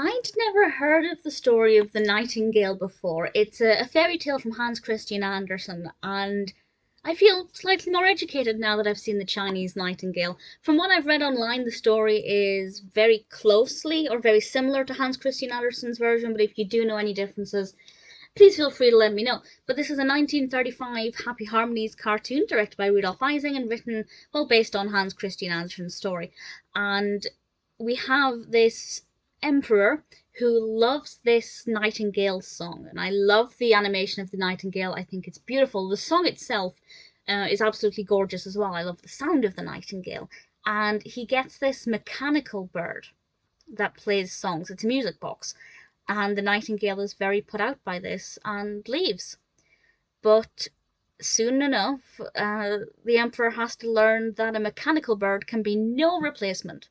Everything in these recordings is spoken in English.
I'd never heard of the story of the Nightingale before. It's a fairy tale from Hans Christian Andersen, and I feel slightly more educated now that I've seen the Chinese Nightingale. From what I've read online, the story is very closely or very similar to Hans Christian Andersen's version, but if you do know any differences, please feel free to let me know. But this is a 1935 Happy Harmonies cartoon directed by Rudolf Ising and written, well, based on Hans Christian Andersen's story. And we have this emperor who loves this Nightingale song, and I love the animation of the Nightingale. I think it's beautiful. The song itself is absolutely gorgeous as well. I love the sound of the Nightingale. And he gets this mechanical bird that plays songs. It's a music box, and the Nightingale is very put out by this and leaves. But soon enough, the emperor has to learn that a mechanical bird can be no replacement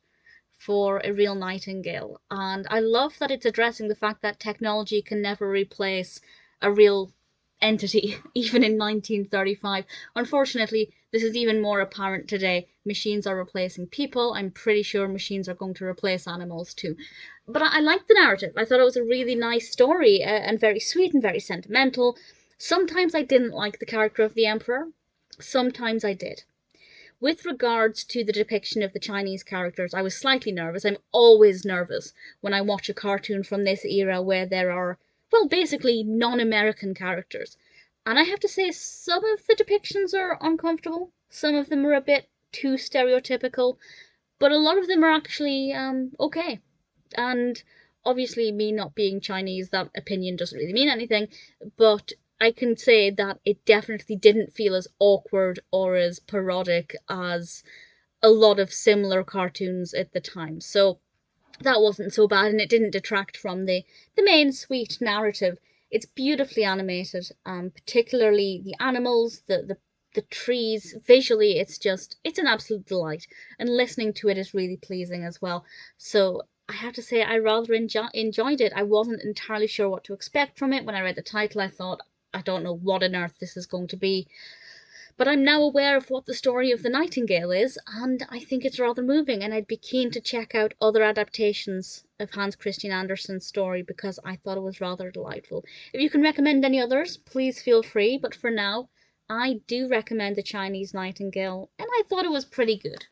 for a real nightingale. And I love that it's addressing the fact that technology can never replace a real entity, even in 1935. Unfortunately, this is even more apparent today. Machines are replacing people. I'm pretty sure machines are going to replace animals too. But I liked the narrative. I thought it was a really nice story and very sweet and very sentimental. Sometimes I didn't like the character of the emperor. Sometimes I did. With regards to the depiction of the Chinese characters, I was slightly nervous. I'm always nervous when I watch a cartoon from this era where there are, well, basically non-American characters. And I have to say, some of the depictions are uncomfortable. Some of them are a bit too stereotypical. But a lot of them are actually okay. And obviously, me not being Chinese, that opinion doesn't really mean anything. But I can say that it definitely didn't feel as awkward or as parodic as a lot of similar cartoons at the time. So that wasn't so bad, and it didn't detract from the main sweet narrative. It's beautifully animated, particularly the animals, the trees. Visually, it's an absolute delight, and listening to it is really pleasing as well. So I have to say I rather enjoyed it. I wasn't entirely sure what to expect from it. When I read the title, I thought, I don't know what on earth this is going to be. But I'm now aware of what the story of the Nightingale is, and I think it's rather moving, and I'd be keen to check out other adaptations of Hans Christian Andersen's story because I thought it was rather delightful. If you can recommend any others, please feel free, but for now, I do recommend The Chinese Nightingale, and I thought it was pretty good.